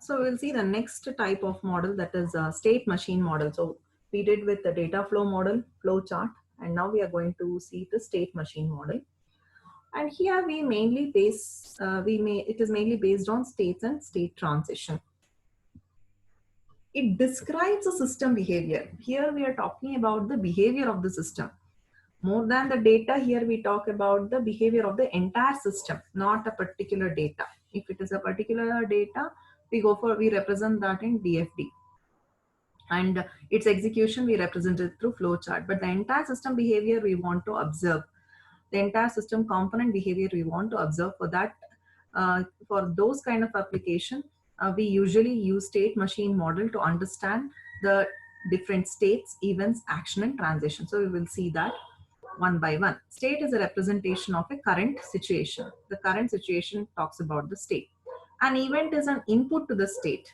So we'll see the next type of model, that is a state machine model. So we did with the data flow model, flow chart, and now we are going to see the state machine model. And here we mainly base, it is mainly based on states and state transition. It describes a system behavior. Here we are talking about the behavior of the system. More than the data, here we talk about the behavior of the entire system, not a particular data. If it is a particular data, we represent that in DFD. And its execution, we represent it through flowchart. But the entire system behavior we want to observe. The entire system component behavior we want to observe. For that, for those kind of application, we usually use state machine model to understand the different states, events, action, and transition. So we will see that one by one. State is a representation of a current situation. The current situation talks about the state. An event is an input to the state.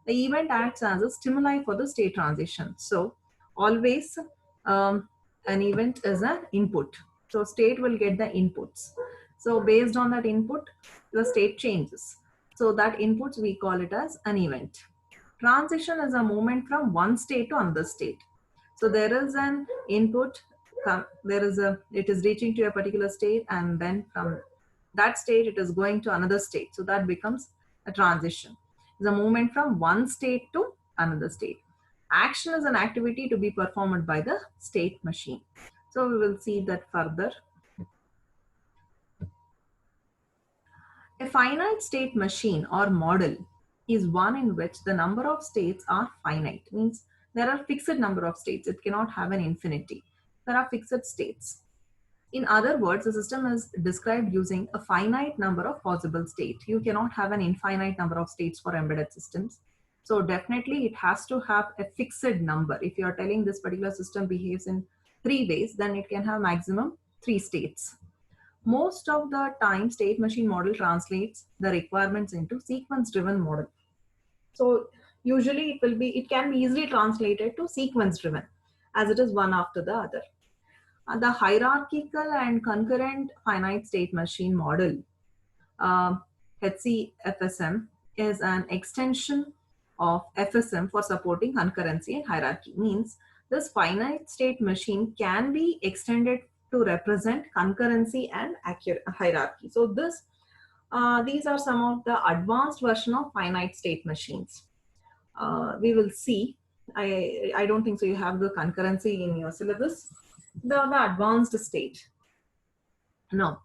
The event acts as a stimuli for the state transition. So always an event is an input. So state will get the inputs. So based on that input, the state changes. So that inputs, we call it as an event. Transition is a movement from one state to another state. So there is an input, it is reaching to a particular state, and then from that state it is going to another state. So that becomes a transition. It's a movement from one state to another state. Action is an activity to be performed by the state machine. So we will see that further. A finite state machine or model is one in which the number of states are finite. Means there are fixed number of states. It cannot have an infinity. There are fixed states. In other words, the system is described using a finite number of possible states. You cannot have an infinite number of states for embedded systems. So definitely it has to have a fixed number. If you are telling this particular system behaves in 3 ways, then it can have maximum 3 states. Most of the time, state machine model translates the requirements into sequence driven model. So usually it can be easily translated to sequence driven, as it is one after the other. The hierarchical and concurrent finite state machine model, HCFSM, is an extension of FSM for supporting concurrency and hierarchy. Means this finite state machine can be extended to represent concurrency and hierarchy. So these are some of the advanced version of finite state machines. We will see. I don't think so you have the concurrency in your syllabus. The advanced state. No.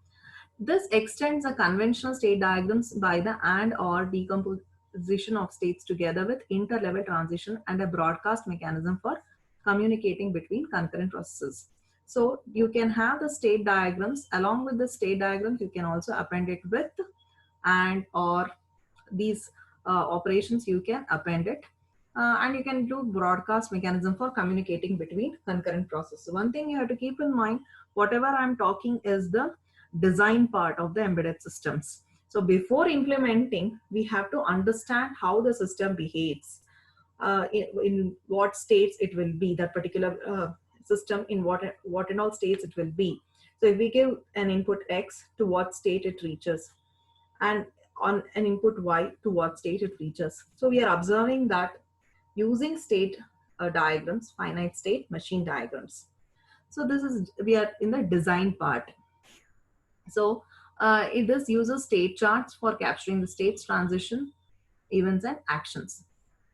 This extends the conventional state diagrams by the and or decomposition of states together with inter-level transition and a broadcast mechanism for communicating between concurrent processes. So you can have the state diagrams. Along with the state diagrams, you can also append it with and or these operations. You can append it. And you can do broadcast mechanism for communicating between concurrent processes. One thing you have to keep in mind, whatever I'm talking is the design part of the embedded systems. So before implementing, we have to understand how the system behaves, in what states it will be, that particular system, in what and all states it will be. So if we give an input X, to what state it reaches, and on an input Y, to what state it reaches. So we are observing that using state diagrams, finite state machine diagrams. So we are in the design part. So this uses state charts for capturing the states, transition, events, and actions.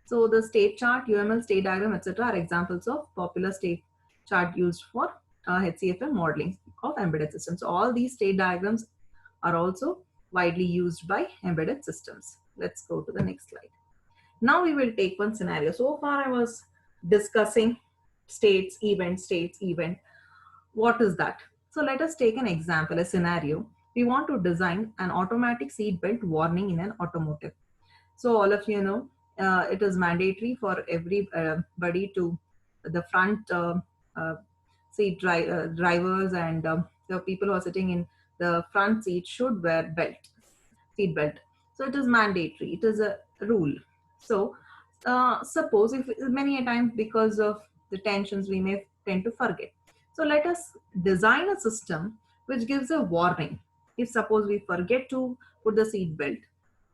So the state chart, UML state diagram, etc. are examples of popular state chart used for HCFM modeling of embedded systems. So all these state diagrams are also widely used by embedded systems. Let's go to the next slide. Now we will take one scenario. So far I was discussing states, event, states, event. What is that? So let us take an example, a scenario. We want to design an automatic seat belt warning in an automotive. So all of you know, it is mandatory for everybody to the front seat drivers and the people who are sitting in the front seat should wear seat belt. So it is mandatory. It is a rule. So suppose if many a time because of the tensions we may tend to forget. So let us design a system which gives a warning. If suppose we forget to put the seat belt,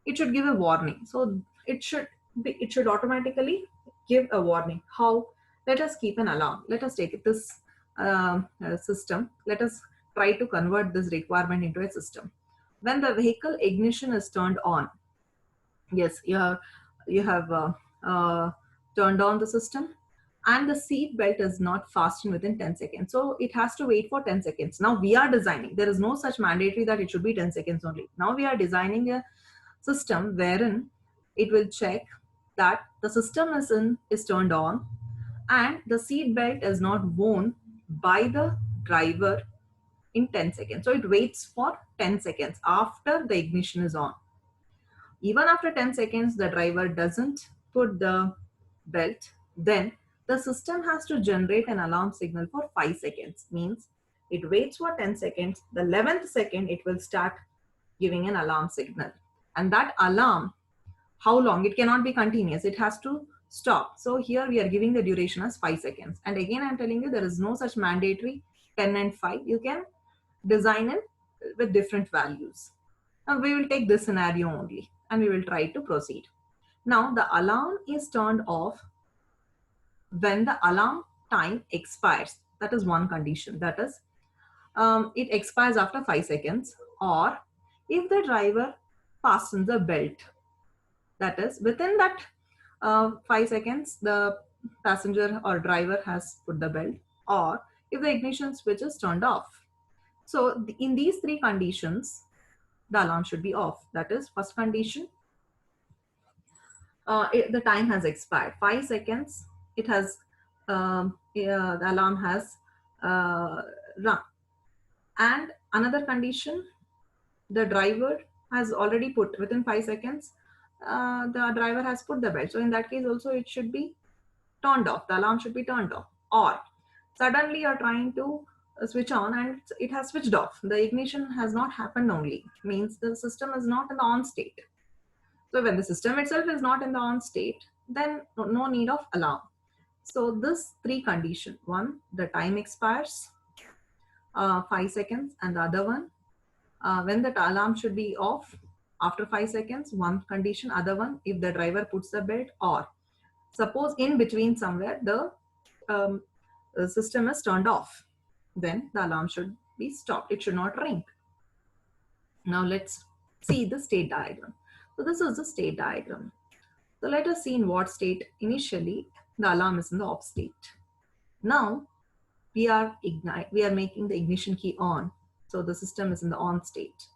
it should give a warning. So it should automatically give a warning. How? Let us keep an alarm. Let us take this system. Let us try to convert this requirement into a system. When the vehicle ignition is turned on, yes, you have uh, turned on the system, and the seat belt is not fastened within 10 seconds. So it has to wait for 10 seconds. Now we are designing, there is no such mandatory that it should be 10 seconds only. Now we are designing a system wherein it will check that the system is turned on and the seat belt is not worn by the driver in 10 seconds. So it waits for 10 seconds after the ignition is on. Even after 10 seconds, the driver doesn't put the belt, then the system has to generate an alarm signal for 5 seconds. Means it waits for 10 seconds. The 11th second, it will start giving an alarm signal. And that alarm, how long? It cannot be continuous. It has to stop. So here we are giving the duration as 5 seconds. And again, I'm telling you, there is no such mandatory 10 and 5. You can design it with different values. Now we will take this scenario only and we will try to proceed. Now the alarm is turned off when the alarm time expires. That is one condition. That is, it expires after 5 seconds, or if the driver fastens the belt. That is, within that 5 seconds, the passenger or driver has put the belt, or if the ignition switch is turned off. So in these three conditions, the alarm should be off. That is, first condition, the time has expired. 5 seconds, it has, the alarm has run. And another condition, the driver has already put, within 5 seconds, the driver has put the belt. So in that case also it should be turned off. The alarm should be turned off. Or suddenly you're trying to switch on and it has switched off. The ignition has not happened only. Means the system is not in the on state. So when the system itself is not in the on state, then no need of alarm. So this three condition, one, the time expires, 5 seconds, and the other one, when the alarm should be off after 5 seconds, one condition, other one, if the driver puts the belt, or suppose in between somewhere the system is turned off, then the alarm should be stopped. It should not ring. Now let's see the state diagram. So this is the state diagram. So let us see in what state initially the alarm is in the off state. Now we are making the ignition key on. So the system is in the on state.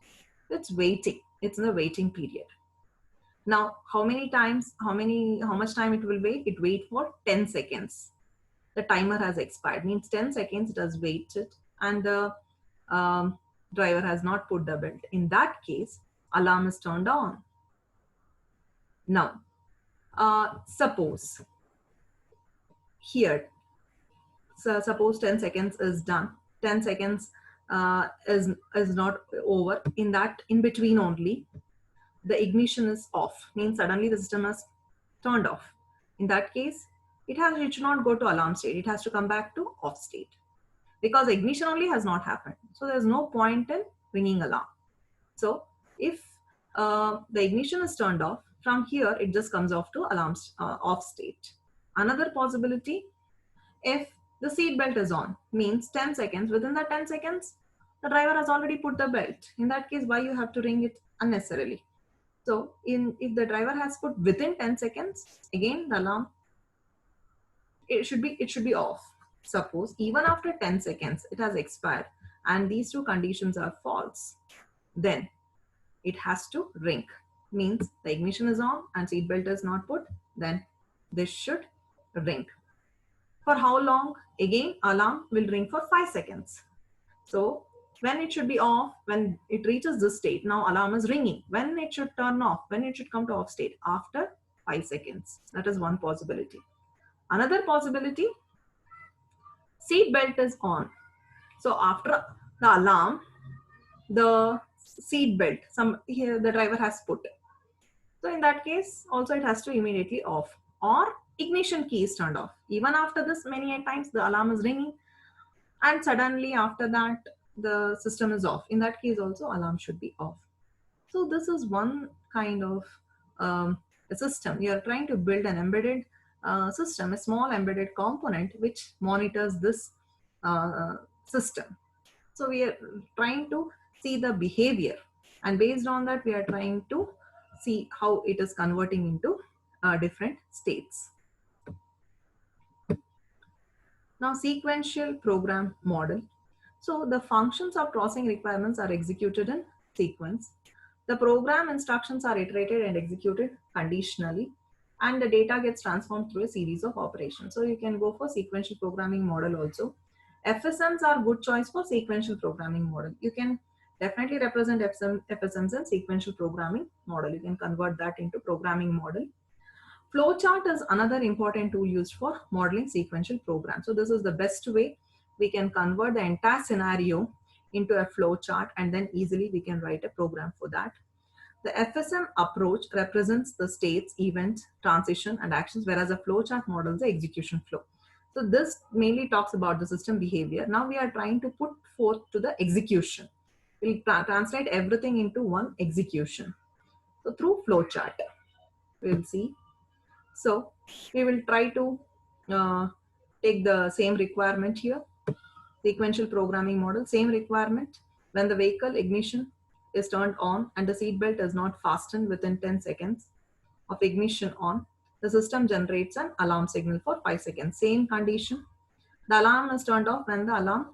It's waiting. It's in the waiting period. Now how much time it will wait? It wait for 10 seconds. The timer has expired. Means 10 seconds it has waited and the driver has not put the belt. In that case, alarm is turned on. Now, suppose here, so suppose 10 seconds is done. 10 seconds is not over. In between only, the ignition is off. Means suddenly the system has turned off. In that case, it should not go to alarm state. It has to come back to off state because ignition only has not happened. So there's no point in ringing alarm. So if the ignition is turned off, from here it just comes off to alarm off state. Another possibility, if the seat belt is on, means 10 seconds, within that 10 seconds, the driver has already put the belt. In that case, why you have to ring it unnecessarily? So if the driver has put within 10 seconds, again the alarm, it should be off. Suppose even after 10 seconds it has expired and these two conditions are false, then it has to ring. Means the ignition is on and seat belt is not put, then this should ring. For how long? Again, alarm will ring for 5 seconds. So when it should be off, when it reaches this state, now alarm is ringing. When it should turn off, when it should come to off state? After 5 seconds. That is one possibility. Another possibility, seat belt is on. So after the alarm, the seat belt, here the driver has put. So in that case, also it has to immediately off, or ignition key is turned off. Even after this, many times the alarm is ringing and suddenly after that the system is off. In that case also alarm should be off. So this is one kind of a system. You are trying to build an embedded system, a small embedded component which monitors this system. So we are trying to see the behavior, and based on that we are trying to see how it is converting into different states. Now, sequential program model. So the functions of processing requirements are executed in sequence. The program instructions are iterated and executed conditionally, and the data gets transformed through a series of operations. So you can go for sequential programming model also. FSMs are good choice for sequential programming model. You can definitely represent FSMs in sequential programming model. You can convert that into programming model. Flowchart is another important tool used for modeling sequential programs. So this is the best way we can convert the entire scenario into a flowchart, and then easily we can write a program for that. The FSM approach represents the states, events, transition, and actions, whereas a flowchart models the execution flow. So this mainly talks about the system behavior. Now we are trying to put forth to the execution. We'll translate everything into one execution. So through flowchart, we'll see. So we will try to uh, take the same requirement here. Sequential programming model, same requirement. When the vehicle ignition is turned on and the seat belt is not fastened within 10 seconds of ignition on, the system generates an alarm signal for 5 seconds. Same condition. The alarm is turned off when the alarm,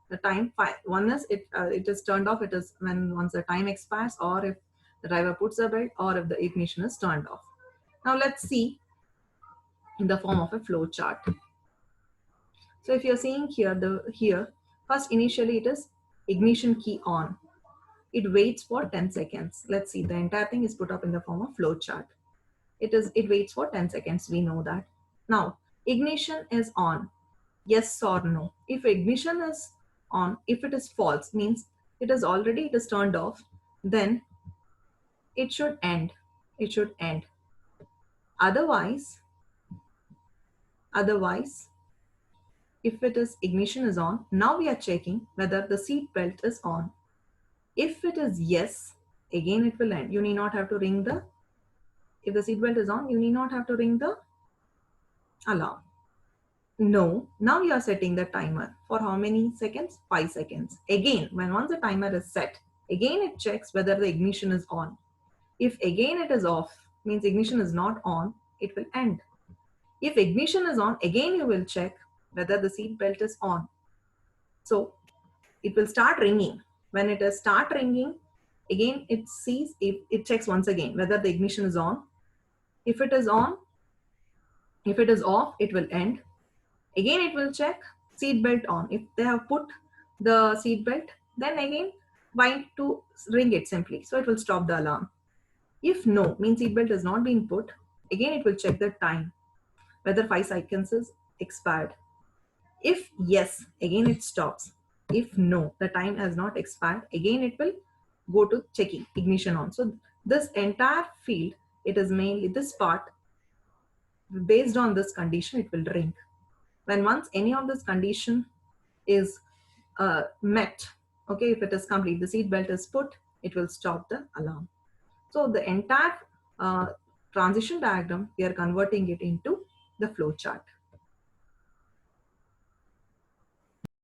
the time, one is it is turned off, it is when once the time expires, or if the driver puts the belt, or if the ignition is turned off. Now let's see in the form of a flow chart. So if you're seeing here, first initially it is ignition key on. It waits for 10 seconds. Let's see, the entire thing is put up in the form of flow chart. It waits for 10 seconds. We know that. Now, ignition is on. Yes or no. If ignition is on, if it is false, means it is turned off, then it should end. It should end. Otherwise, if it is ignition is on, now we are checking whether the seat belt is on. If it is yes, again it will end. You need not have to ring the, if the seat belt is on, you need not have to ring the alarm. No, now you are setting the timer for how many seconds? 5 seconds. Again, when once the timer is set, again it checks whether the ignition is on. If again it is off, means ignition is not on, it will end. If ignition is on, again you will check whether the seat belt is on. So it will start ringing. When it is start ringing, again it sees, it checks once again whether the ignition is on. If it is on, if it is off, it will end. Again it will check seat belt on. If they have put the seat belt, then again wind to ring it simply. So it will stop the alarm. If no, means seat belt has not been put, again it will check the time, whether 5 seconds is expired. If yes, again it stops. If no, the time has not expired, again it will go to checking ignition on. So this entire field, it is mainly this part, based on this condition, it will ring. When once any of this condition is met, okay, if it is complete, the seat belt is put, it will stop the alarm. So the entire transition diagram, we are converting it into the flow chart.